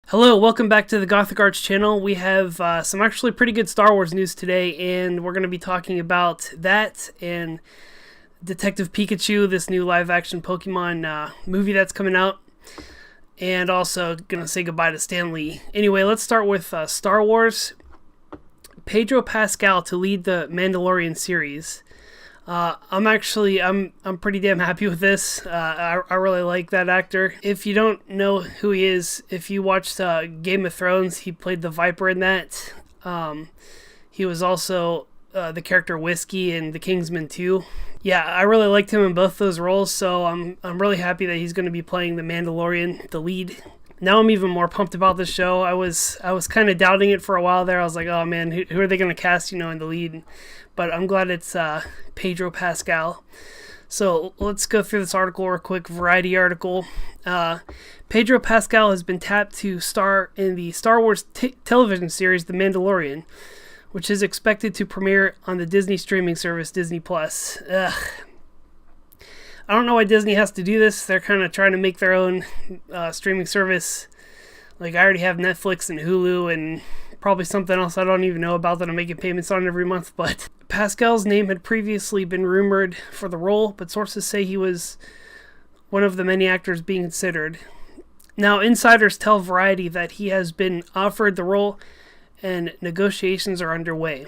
Hello, welcome back to the Gothic Arts channel. We have some actually pretty good Star Wars news today, and we're going to be talking about that and Detective Pikachu, this new live-action Pokemon movie that's coming out, and also going to say goodbye to Stan Lee. Anyway, let's start with Star Wars. Pedro Pascal to lead the Mandalorian series. I'm pretty damn happy with this. I really like that actor. If you don't know who he is, if you watched Game of Thrones, he played the Viper in that. He was also the character Whiskey in The Kingsman 2. Yeah, I really liked him in both those roles, so I'm really happy that he's going to be playing the Mandalorian, the lead. Now I'm even more pumped about this show. I was kind of doubting it for a while there. I was like, oh man, who are they going to cast, in the lead? But I'm glad it's Pedro Pascal. So let's go through this article real quick. Variety article. Pedro Pascal has been tapped to star in the Star Wars television series The Mandalorian, which is expected to premiere on the Disney streaming service Disney+. I don't know why Disney has to do this. They're kind of trying to make their own streaming service. Like, I already have Netflix and Hulu and probably something else I don't even know about that I'm making payments on every month. But Pascal's name had previously been rumored for the role, but sources say he was one of the many actors being considered. Now, insiders tell Variety that he has been offered the role and negotiations are underway.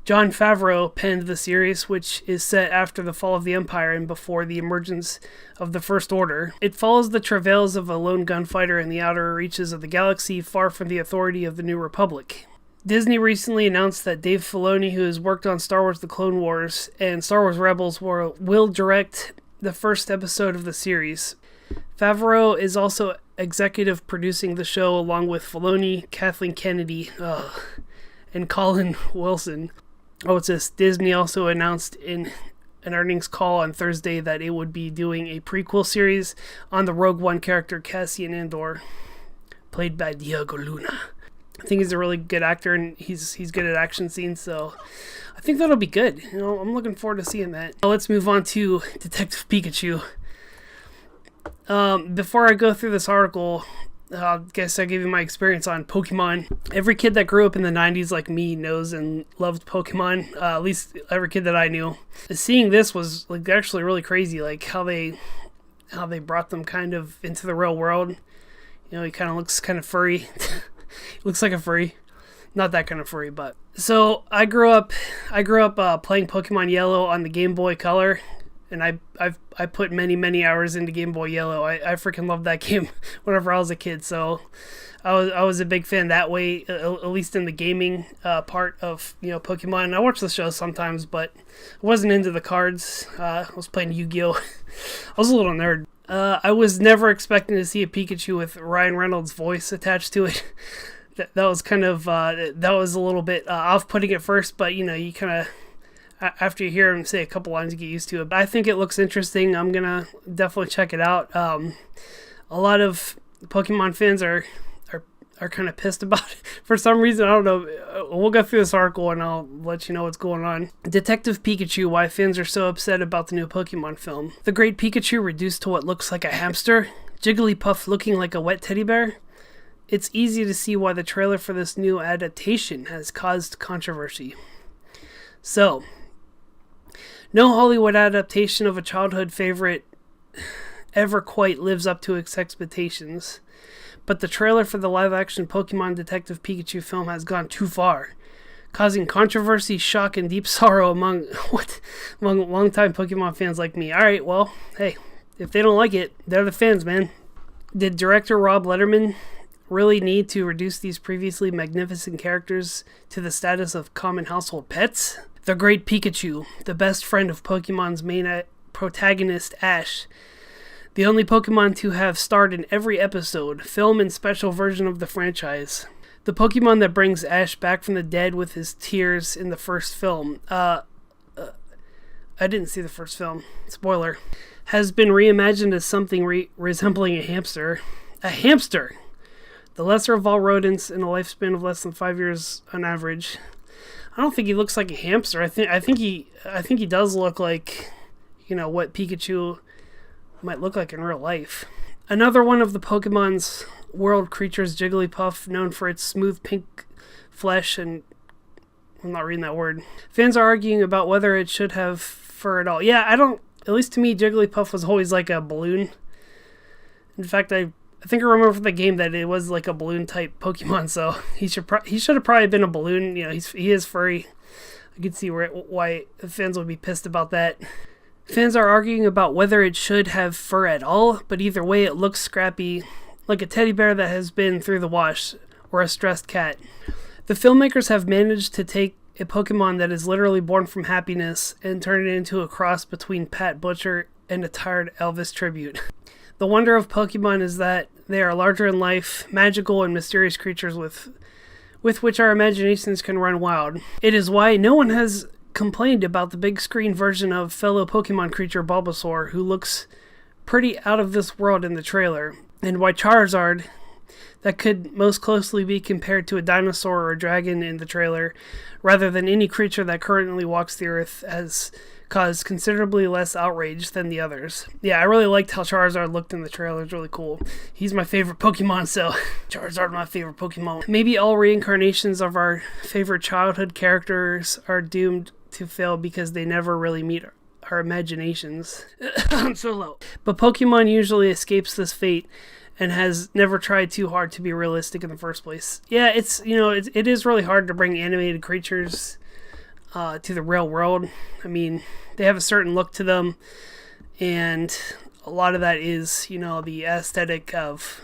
Jon Favreau penned the series, which is set after the fall of the Empire and before the emergence of the First Order. It follows the travails of a lone gunfighter in the outer reaches of the galaxy, far from the authority of the New Republic. Disney recently announced that Dave Filoni, who has worked on Star Wars The Clone Wars and Star Wars Rebels, will direct the first episode of the series. Favreau is also executive producing the show along with Filoni, Kathleen Kennedy, and Colin Wilson. Oh, it says Disney also announced in an earnings call on Thursday that it would be doing a prequel series on the Rogue One character Cassian Andor, played by Diego Luna. I think he's a really good actor and he's good at action scenes, so I think that'll be good. I'm looking forward to seeing that. Now let's move on to Detective Pikachu. Before I go through this article, I guess I give you my experience on Pokemon. Every kid that grew up in the 90s like me knows and loved Pokemon, at least every kid that I knew. Seeing this was actually really crazy, like how they brought them kind of into the real world. He kind of looks kind of furry. Looks like a furry. Not that kind of furry, but. So I grew up playing Pokemon Yellow on the Game Boy Color. And I put many hours into Game Boy Yellow. I freaking loved that game whenever I was a kid. So I was a big fan that way, at least in the gaming part of Pokemon. I watched the show sometimes, but I wasn't into the cards. I was playing Yu-Gi-Oh. I was a little nerd. I was never expecting to see a Pikachu with Ryan Reynolds' voice attached to it. That was kind of that was a little bit off-putting at first, but you kind of. After you hear him say a couple lines, you get used to it. But I think it looks interesting. I'm going to definitely check it out. A lot of Pokemon fans are kind of pissed about it. For some reason, I don't know. We'll go through this article and I'll let you know what's going on. Detective Pikachu, why fans are so upset about the new Pokemon film. The great Pikachu reduced to what looks like a hamster. Jigglypuff looking like a wet teddy bear. It's easy to see why the trailer for this new adaptation has caused controversy. So, no Hollywood adaptation of a childhood favorite ever quite lives up to its expectations, but the trailer for the live-action Pokemon Detective Pikachu film has gone too far, causing controversy, shock, and deep sorrow among longtime Pokemon fans like me. Alright, well, hey, if they don't like it, they're the fans, man. Did director Rob Letterman really need to reduce these previously magnificent characters to the status of common household pets? The great Pikachu, the best friend of Pokemon's main protagonist Ash, the only Pokemon to have starred in every episode, film, and special version of the franchise. The Pokemon that brings Ash back from the dead with his tears in the first film. I didn't see the first film. Spoiler. Has been reimagined as something resembling a hamster. A hamster! The lesser of all rodents in a lifespan of less than 5 years on average. I don't think he looks like a hamster. I think he does look like, what Pikachu might look like in real life. Another one of the Pokemon's world creatures Jigglypuff, known for its smooth pink flesh and... I'm not reading that word. Fans are arguing about whether it should have fur at all. Yeah, I don't... At least to me, Jigglypuff was always like a balloon. In fact, I think I remember from the game that it was like a balloon type Pokemon, so he should have probably been a balloon. You know, he is furry. I could see why fans would be pissed about that. Fans are arguing about whether it should have fur at all, but either way it looks scrappy, like a teddy bear that has been through the wash, or a stressed cat. The filmmakers have managed to take a Pokemon that is literally born from happiness and turn it into a cross between Pat Butcher and a tired Elvis tribute. The wonder of Pokemon is that they are larger in life, magical and mysterious creatures with which our imaginations can run wild. It is why no one has complained about the big screen version of fellow Pokemon creature Bulbasaur, who looks pretty out of this world in the trailer, and why Charizard, that could most closely be compared to a dinosaur or a dragon in the trailer, rather than any creature that currently walks the earth, has caused considerably less outrage than the others. Yeah, I really liked how Charizard looked in the trailer. It's really cool. He's my favorite Pokemon, so Charizard my favorite Pokemon. Maybe all reincarnations of our favorite childhood characters are doomed to fail because they never really meet our imaginations. I'm so low. But Pokemon usually escapes this fate and has never tried too hard to be realistic in the first place. Yeah, it is really hard to bring animated creatures to the real world. I mean, they have a certain look to them, and a lot of that is, the aesthetic of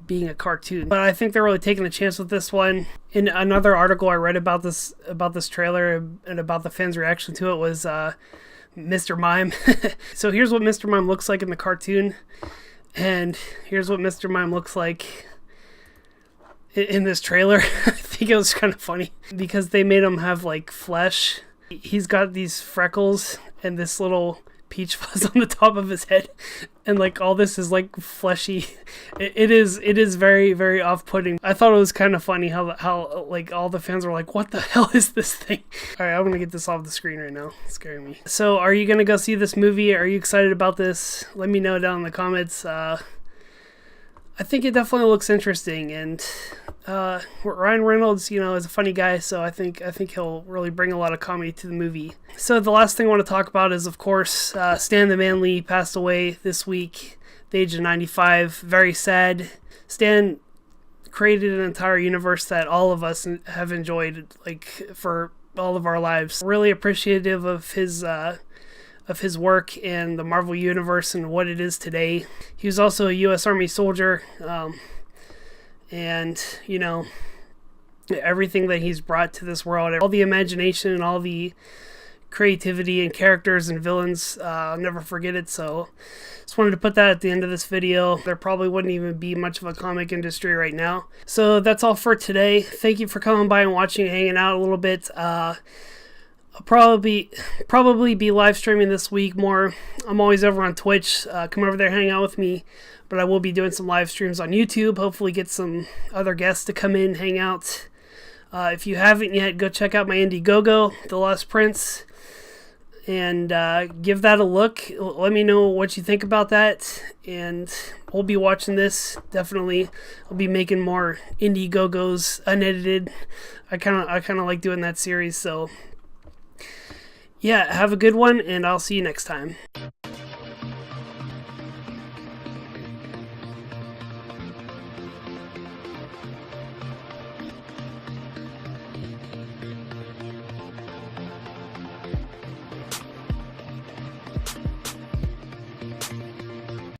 being a cartoon. But I think they're really taking a chance with this one. In another article I read about this trailer and about the fans' reaction to it was Mr. Mime. So here's what Mr. Mime looks like in the cartoon. And here's what Mr. Mime looks like in this trailer. I think it was kind of funny because they made him have like flesh. He's got these freckles and this little peach fuzz on the top of his head, and like all this is like fleshy. It is very, very off-putting. I thought it was kind of funny how like all the fans were like, what the hell is this thing? All right, I'm gonna get this off the screen right now. It's scaring me. So are you gonna go see this movie? Are you excited about this? Let me know down in the comments. I think it definitely looks interesting, and Ryan Reynolds, is a funny guy, so I think he'll really bring a lot of comedy to the movie. So the last thing I want to talk about is, of course, Stan the Man Lee passed away this week, at the age of 95. Very sad. Stan created an entire universe that all of us have enjoyed, like, for all of our lives. Really appreciative of his work in the Marvel Universe and what it is today. He was also a U.S. Army soldier, and, everything that he's brought to this world, all the imagination and all the creativity and characters and villains, I'll never forget it. So just wanted to put that at the end of this video. There probably wouldn't even be much of a comic industry right now. So that's all for today. Thank you for coming by and watching and hanging out a little bit. I'll probably be live streaming this week more. I'm always over on Twitch. Come over there, hang out with me. But I will be doing some live streams on YouTube. Hopefully get some other guests to come in, hang out. If you haven't yet, go check out my Indiegogo, The Lost Prince, and give that a look. Let me know what you think about that. And we'll be watching this. Definitely, I'll be making more Indiegogos unedited. I kind of like doing that series. So yeah, have a good one, and I'll see you next time.